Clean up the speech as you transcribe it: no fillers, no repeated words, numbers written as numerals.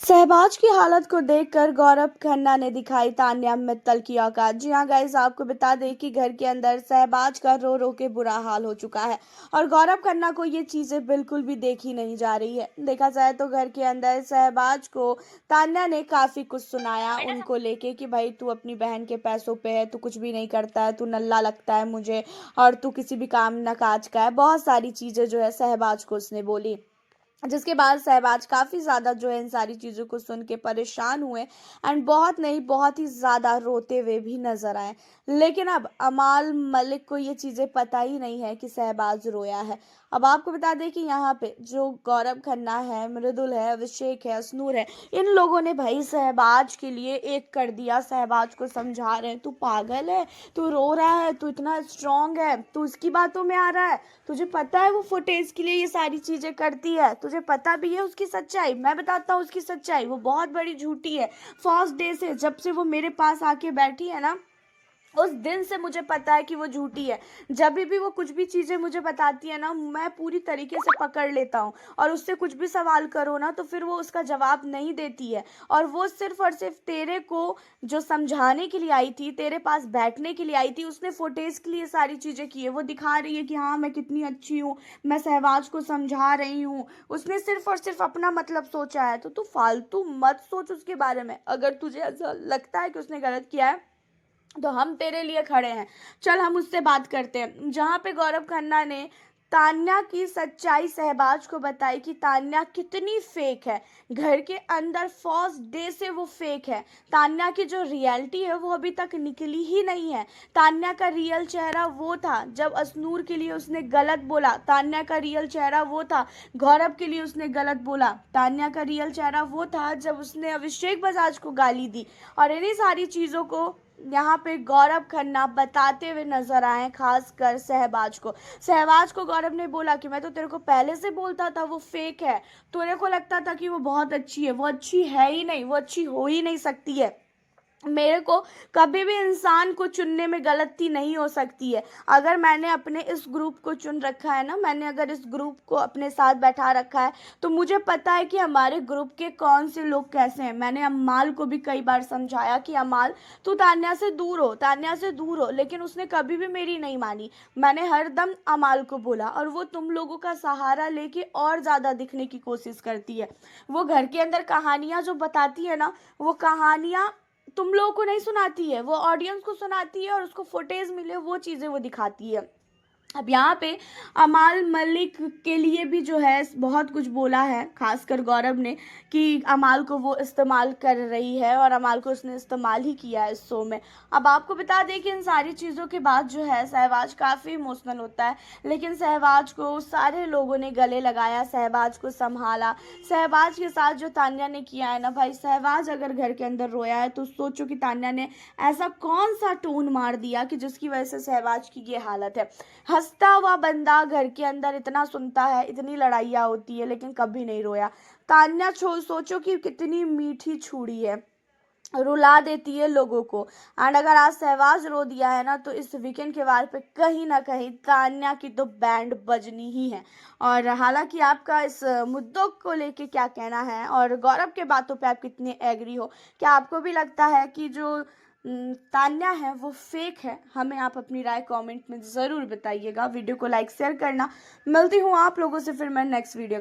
शहबाज की हालत को देखकर गौरव खन्ना ने दिखाई तान्या मित्तल की औकात। जी हाँ गाइस, आपको बता दें कि घर के अंदर शहबाज का रो रो के बुरा हाल हो चुका है और गौरव खन्ना को ये चीजें बिल्कुल भी देखी नहीं जा रही है। देखा जाए तो घर के अंदर शहबाज को तान्या ने काफी कुछ सुनाया उनको लेके कि भाई तू अपनी बहन के पैसों पे है, तू कुछ भी नहीं करता है, तू नल्ला लगता है मुझे और तू किसी भी काम ना काज का है। बहुत सारी चीजें जो है शहबाज को उसने बोली, जिसके बाद शहबाज काफ़ी ज़्यादा जो है इन सारी चीज़ों को सुन के परेशान हुए एंड बहुत नहीं बहुत ही ज़्यादा रोते हुए भी नजर आए। लेकिन अब अमाल मलिक को ये चीज़ें पता ही नहीं है कि शहबाज रोया है। अब आपको बता दें कि यहाँ पे जो गौरव खन्ना है, मृदुल है, अभिषेक है, असनूर है, इन लोगों ने भाई शहबाज के लिए एक कर दिया। शहबाज को समझा रहे हैं तू पागल है, तू रो रहा है, तू इतना स्ट्रांग है, तू इसकी बातों में आ रहा है, तुझे पता है वो फुटेज के लिए ये सारी चीजें करती है, तुझे पता भी है उसकी सच्चाई। मैं बताता हूँ उसकी सच्चाई, वो बहुत बड़ी झूठी है। फर्स्ट डे से जब से वो मेरे पास आके बैठी है ना, उस दिन से मुझे पता है कि वो झूठी है। जब भी वो कुछ भी चीज़ें मुझे बताती है ना, मैं पूरी तरीके से पकड़ लेता हूँ और उससे कुछ भी सवाल करो ना तो फिर वो उसका जवाब नहीं देती है। और वो सिर्फ और सिर्फ तेरे को जो समझाने के लिए आई थी, तेरे पास बैठने के लिए आई थी, उसने फुटेज के लिए सारी चीज़ें की है। वो दिखा रही है कि हाँ मैं कितनी अच्छी हूँ, मैं शहबाज को समझा रही हूँ। उसने सिर्फ और सिर्फ अपना मतलब सोचा है। तो तू फालतू मत सोच उसके बारे में। अगर तुझे ऐसा लगता है कि उसने गलत किया है तो हम तेरे लिए खड़े हैं, चल हम उससे बात करते हैं। जहाँ पे गौरव खन्ना ने तान्या की सच्चाई शहबाज को बताई कि तान्या कितनी फेक है। घर के अंदर फर्स्ट डे से वो फेक है। तान्या की जो रियलिटी है वो अभी तक निकली ही नहीं है। तान्या का रियल चेहरा वो था जब असनूर के लिए उसने गलत बोला। तान्या का रियल चेहरा वो था गौरव के लिए उसने गलत बोला। तान्या का रियल चेहरा वो था जब उसने अभिषेक बजाज को गाली दी। और इन्हीं सारी चीज़ों को यहाँ पे गौरव खन्ना बताते हुए नजर आए, खासकर शहबाज को गौरव ने बोला कि मैं तो तेरे को पहले से बोलता था वो फेक है। तेरे को लगता था कि वो बहुत अच्छी है, वो अच्छी है ही नहीं, वो अच्छी हो ही नहीं सकती है। मेरे को कभी भी इंसान को चुनने में गलती नहीं हो सकती है। अगर मैंने अपने इस ग्रुप को चुन रखा है ना, मैंने अगर इस ग्रुप को अपने साथ बैठा रखा है तो मुझे पता है कि हमारे ग्रुप के कौन से लोग कैसे हैं। मैंने अमाल को भी कई बार समझाया कि अमाल तू तान्या से दूर हो, तान्या से दूर हो, लेकिन उसने कभी भी मेरी नहीं मानी। मैंने हर दम अमाल को बोला और वो तुम लोगों का सहारा लेके और ज़्यादा दिखने की कोशिश करती है। वो घर के अंदर कहानियाँ जो बताती है ना, वो कहानियाँ तुम लोगों को नहीं सुनाती है, वो ऑडियंस को सुनाती है और उसको फुटेज मिले वो चीज़ें वो दिखाती है। अब यहाँ पे अमाल मलिक के लिए भी जो है बहुत कुछ बोला है, खासकर गौरव ने, कि अमाल को वो इस्तेमाल कर रही है और अमाल को उसने इस्तेमाल ही किया है इस शो में। अब आपको बता दें कि इन सारी चीज़ों के बाद जो है शहबाज काफ़ी इमोशनल होता है, लेकिन शहबाज को सारे लोगों ने गले लगाया, शहबाज को संभाला। शहबाज के साथ जो तान्या ने किया है ना भाई, शहबाज अगर घर के अंदर रोया है तो सोचो कि तान्या ने ऐसा कौन सा टोन मार दिया कि जिसकी वजह से शहबाज की ये हालत है। हंसता हुआ बंदा घर के अंदर इतना सुनता है, इतनी लड़ाइयाँ होती है, लेकिन कभी नहीं रोया। तान्या सोचो कि कितनी मीठी छुड़ी है, रुला देती है लोगों को। एंड अगर आज शहबाज रो दिया है ना तो इस वीकेंड के वार पे कहीं ना कहीं तान्या की तो बैंड बजनी ही है। और हालांकि आपका इस मुद्दों को लेके क्या कहना है और गौरव के बातों पे आप कितने एग्री हो? क्या आपको भी लगता है कि जो तान्या है वो फेक है? हमें आप अपनी राय कमेंट में ज़रूर बताइएगा। वीडियो को लाइक शेयर करना। मिलती हूँ आप लोगों से फिर मैं नेक्स्ट वीडियो